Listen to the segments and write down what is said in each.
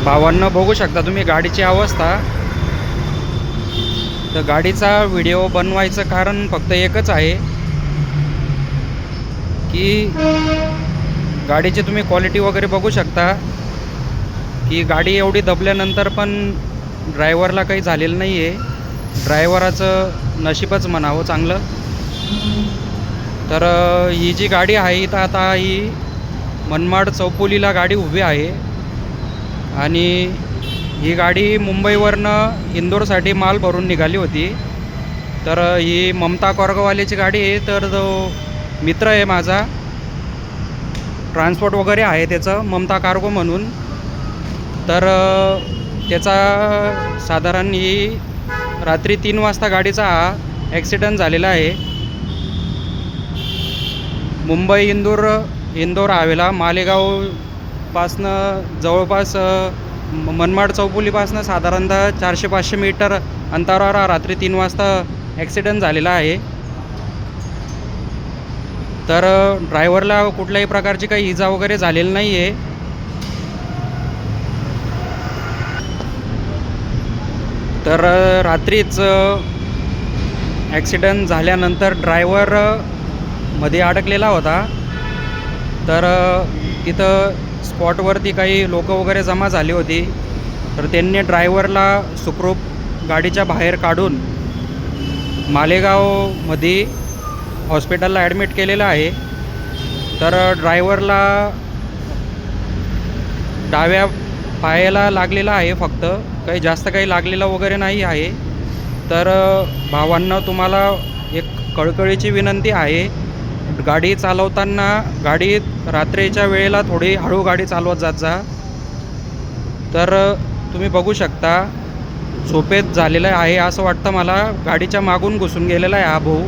भावांनो बघू शकता तुम्ही गाडीची अवस्था। तर गाडीचा व्हिडिओ बनवायचं कारण फक्त एकच आहे की गाडीची तुम्ही क्वालिटी वगैरे बघू शकता की गाडी एवढी दबल्यानंतर पण ड्रायव्हरला काही झालेलं नाही आहे। ड्रायव्हराचं नशीबच म्हणावं चांगलं। तर ही जी गाडी आहे इथं आता ही मनमाड चौपोलीला गाडी उभी आहे आणि ही गाडी मुंबईवरनं इंदोरसाठी माल भरून निघाली होती। तर ही ममता कॉर्गवालेची गाडी आहे। तर जो मित्र आहे माझा, ट्रान्सपोर्ट वगैरे आहे त्याचं, ममता कार्गो म्हणून। तर त्याचा साधारण ही रात्री 3 वाजता गाडीचा हा ॲक्सिडेंट झालेला आहे। मुंबई इंदोर हायवेला मालेगावपासनं जवळपास मनमाड चौपोलीपासनं साधारणतः 400-500 मीटर अंतरावर रात्री 3 वाजता ॲक्सिडेंट झालेला आहे। तर ड्रायव्हरला कुठल्याही प्रकारची काही इजा वगैरे झालेली नाही आहे। तर रात्रीच ॲक्सिडेंट झाल्यानंतर ड्रायव्हर मध्ये अडकलेला होता। तर तिथं स्पॉटवरती काही लोक वगैरे जमा झाली होती। तर त्यांनी ड्रायव्हरला सुखरूप गाडीच्या बाहेर काढून मालेगावमध्ये हॉस्पिटलला ॲडमिट केलेलं आहे। तर ड्रायव्हरला डाव्या पायाला लागलेला आहे, फक्त काही जास्त काही लागलेलं वगैरे नाही आहे। तर भावांना तुम्हाला एक कळकळीची विनंती आहे, गाडी चालवताना गाडीत रात्रीच्या वेळेला थोडी हळू गाडी चालवत जात जा। तर तुम्ही बघू शकता झोपेत झालेलं आहे असं वाटतं मला, गाडीच्या मागून घुसून गेलेला आहे हा भाऊ।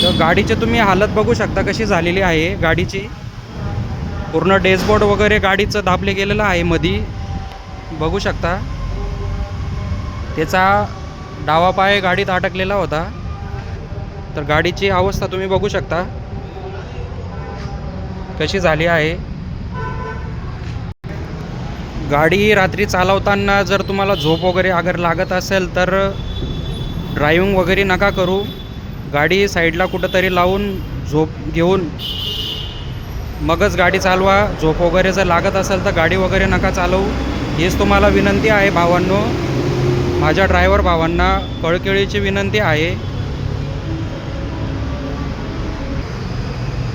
तर गाडीची तुम्ही हालत बघू शकता कशी झालेली आहे गाडीची, पूर्ण डॅशबोर्ड वगैरे गाडीचं दाबले गेलेलं आहे मधी, बघू शकता। त्याचा डावा पाय गाडीत अडकलेला होता। तर गाडीची अवस्था तुम्ही बघू शकता कशी झाली आहे। गाडी रात्री चालवताना जर तुम्हाला झोप वगैरे अगर लागत असेल तर ड्रायव्हिंग वगैरे नका करू। गाडी साईडला कुठंतरी लावून झोप घेऊन मगच गाडी चालवा। झोप वगैरे जर लागत असेल तर गाडी वगैरे नका चालवू, हीच तुम्हाला विनंती आहे भावांनो। माझ्या ड्रायव्हर भावांना कळकळीची विनंती आहे।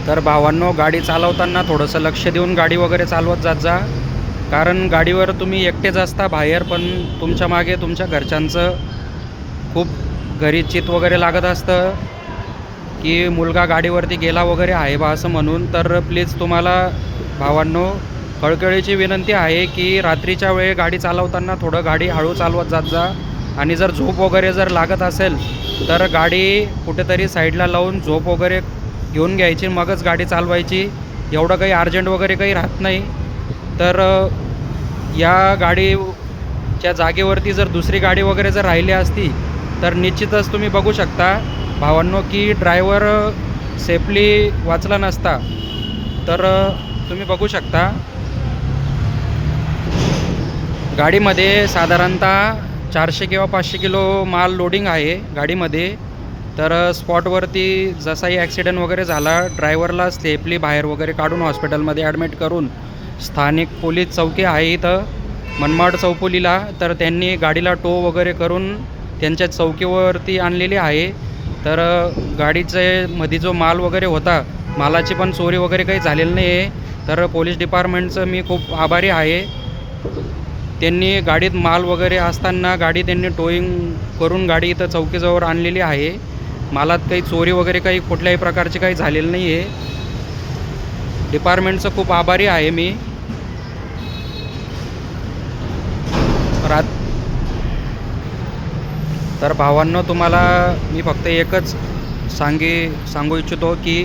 तर भावांनो, गाडी चालवताना थोडंसं लक्ष देऊन गाडी वगैरे चालवत जात जा, कारण गाडीवर तुम्ही एकटेच असता बाहेर, पण तुमच्या मागे तुमच्या घरच्यांचं खूप घरी चित वगैरे लागत असतं की मुलगा गाडीवरती गेला वगैरे आहे बा असं म्हणून। तर प्लीज तुम्हाला भावांनो कळकळीची विनंती आहे की रात्रीच्या वेळी गाडी चालवताना थोडं गाडी हळू चालवत जात जा। आणि जर झोप वगैरे जर लागत असेल तर गाडी कुठेतरी साईडला लावून झोप वगैरे घेऊन घ्यायची, मगच गाडी चालवायची। एवढं काही अर्जंट वगैरे काही राहत नाही। तर या गाडीच्या जागेवरती जर दुसरी गाडी वगैरे जर राहिली असती तर निश्चितच तुम्ही बघू शकता भावांनो की ड्रायव्हर सेफली वाचला नसता। तर तुम्ही बघू शकता गाडीमध्ये साधारणतः 400 किंवा 500 किलो माल लोडिंग आहे गाडीमध्ये। तर स्पॉटवरती जसाही ॲक्सिडेंट वगैरे झाला, ड्रायव्हरला सेफली बाहेर वगैरे काढून हॉस्पिटलमध्ये ॲडमिट करून स्थानिक पोलीस चौकी आहे इथं मनमाड चौपोलीला, तर त्यांनी गाडीला टो वगैरे करून त्यांच्या चौकीवरती आणलेली आहे। तर गाडीचे मध्ये जो माल वगैरे होता, मालाची पण चोरी वगैरे काही झालेली नाही आहे। तर पोलीस डिपार्टमेंटचं मी खूप आभारी आहे। त्यांनी गाडीत माल वगैरे असताना गाडी त्यांनी टोईंग करून गाडी इथं चौकीजवळ आणलेली आहे। मालात काही चोरी वगैरे काही कुठल्याही प्रकारची काही झालेलं नाही आहे। डिपार्टमेंटचं खूप आभारी आहे मी। तर भावांनो, तुम्हाला मी फक्त एकच सांगू इच्छितो की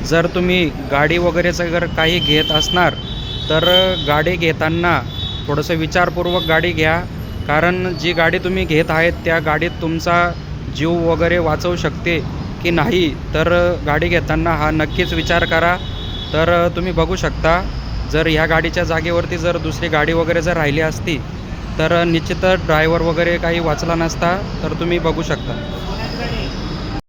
जर तुम्ही गाडी वगैरेचं जर काही घेत असणार तर गाडी घेताना थोडंसं विचारपूर्वक गाडी घ्या, कारण जी गाडी तुम्ही घेत आहेत त्या गाडीत तुमचा जीव वगैरे वाचवू शकते की नाही, तर गाडी घेताना हा नक्कीच विचार करा। तर तुम्ही बघू शकता जर ह्या गाडीच्या जागेवरती जर दुसरी गाडी वगैरे जर राहिली असती तर निश्चितच ड्रायव्हर वगैरे काही वाचला नसता. तर तुम्ही बघू शकता.